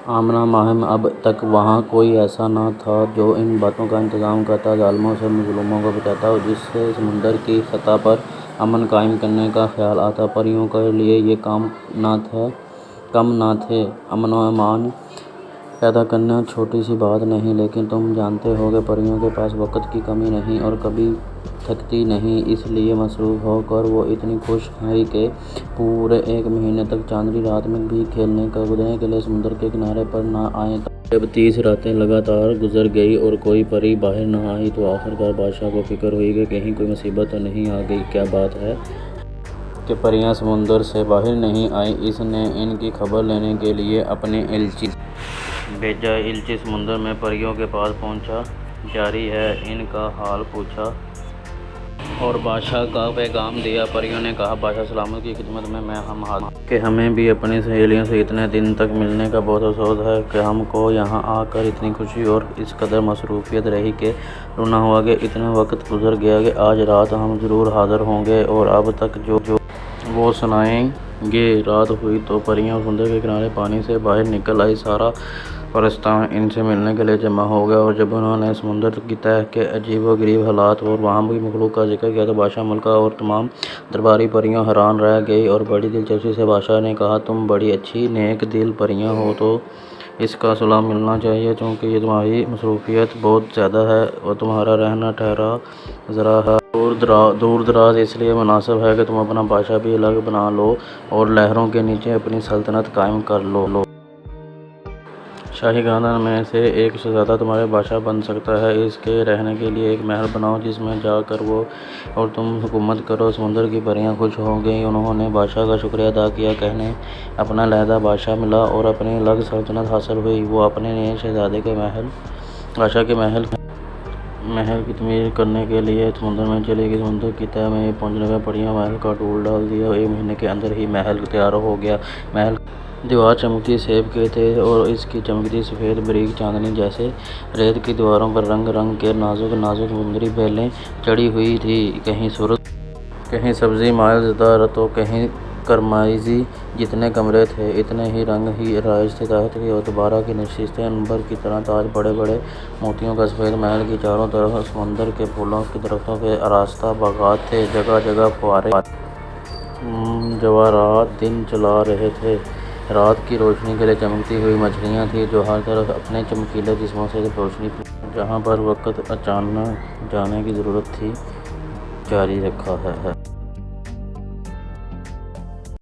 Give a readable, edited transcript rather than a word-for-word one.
آمنہ ماہم اب تک وہاں کوئی ایسا نہ تھا جو ان باتوں کا انتظام کرتا، ظالموں سے، مظلوموں کو بچاتا، جس سے سمندر کی سطح پر امن قائم کرنے کا خیال آتا۔ پریوں کے لیے یہ کم نہ تھے۔ امن و امان پیدا کرنا چھوٹی سی بات نہیں، لیکن تم جانتے ہو کہ پریوں کے پاس وقت کی کمی نہیں اور کبھی تھکتی نہیں، اس لیے مصروف ہو کر وہ اتنی خوش ہوئی کہ پورے 1 مہینے تک چاندنی رات میں بھی کھیلنے کودنے کے لیے سمندر کے کنارے پر نہ آئیں۔ جب 30 راتیں لگاتار گزر گئیں اور کوئی پری باہر نہ آئی تو آخرکار بادشاہ کو فکر ہوئی کہ کہیں کوئی مصیبت تو نہیں آ گئی۔ کیا بات ہے کہ پریاں سمندر سے باہر نہیں آئیں! اس نے ان کی خبر لینے کے لیے اپنے ایلچی بھیجا۔ ایلچی سمندر میں پریوں کے پاس پہنچا، جاری ہے ان کا حال پوچھا اور بادشاہ کا پیغام دیا۔ پریوں نے کہا، بادشاہ سلامت کی خدمت میں ہم حاضر ہیں کہ ہمیں بھی اپنی سہیلیوں سے اتنے دن تک ملنے کا بہت افسوس ہے کہ ہم کو یہاں آ کر اتنی خوشی اور اس قدر مصروفیت رہی کہ رونا ہوا کہ اتنا وقت گزر گیا کہ آج رات ہم ضرور حاضر ہوں گے اور اب تک جو وہ سنائیں گے۔ رات ہوئی تو پریاں سمندر کے کنارے پانی سے باہر نکل آئیں۔ سارا پرستان ان سے ملنے کے لیے جمع ہو گیا اور جب انہوں نے سمندر کی تہہ کے عجیب و غریب حالات اور وہاں کی مخلوق کا ذکر کیا تو بادشاہ ملکہ اور تمام درباری پریاں حیران رہ گئیں اور بڑی دلچسپی سے بادشاہ نے کہا، تم بڑی اچھی نیک دل پریاں ہو تو اس کا صلہ ملنا چاہیے، چونکہ یہ تمہاری مصروفیت بہت زیادہ ہے اور تمہارا رہنا ٹھہرا ذرا ہے دور دراز، اس لیے مناسب ہے کہ تم اپنا بادشاہ بھی الگ بنا لو اور لہروں کے نیچے اپنی سلطنت قائم کر لو۔ شاہی خاندان میں سے ایک شہزادہ تمہارا بادشاہ بن سکتا ہے، اس کے رہنے کے لیے ایک محل بناؤ جس میں جا کر وہ اور تم حکومت کرو۔ سمندر کی پریاں خوش ہو گئیں، انہوں نے بادشاہ کا شکریہ ادا کیا، انہیں اپنا علیحدہ بادشاہ ملا اور اپنی الگ سلطنت حاصل ہوئی۔ وہ اپنے نئے شہزادے کے بادشاہ کے محل کی تعمیر کرنے کے لیے سمندر میں چلی گئیں۔ سمندر کی تہہ میں پہنچنے پر پریوں نے محل کا ٹول ڈال دیا۔ 1 مہینے کے اندر ہی محل تیار ہو گیا۔ محل کی دیوار چمکتی سیب کی تھی اور اس کی چمکتی سفید باریک چاندنی جیسے ریت کی دیواروں پر رنگ رنگ کے نازک نازک سمندری بیلیں چڑھی ہوئی تھیں، کہیں سرخ، کہیں سبزی مائل زدہ تو کہیں کرمائزی۔ جتنے کمرے تھے اتنے ہی رنگ کی آرائش تھی، تخت کی اور دوارا کی نشستیں، عنبر کی طرح تاج، بڑے بڑے موتیوں کا سفید محل کی چاروں طرف سمندر کے پھولوں کے درختوں سے آراستہ باغات تھے، جگہ جگہ فوارے جواہرات دن چلا رہے تھے۔ رات کی روشنی کے لیے چمکتی ہوئی مچھلیاں تھیں جو ہر طرف اپنے چمکیلے جسموں سے روشنی جہاں پر وقت جانے کی ضرورت تھی جاری رکھا ہے۔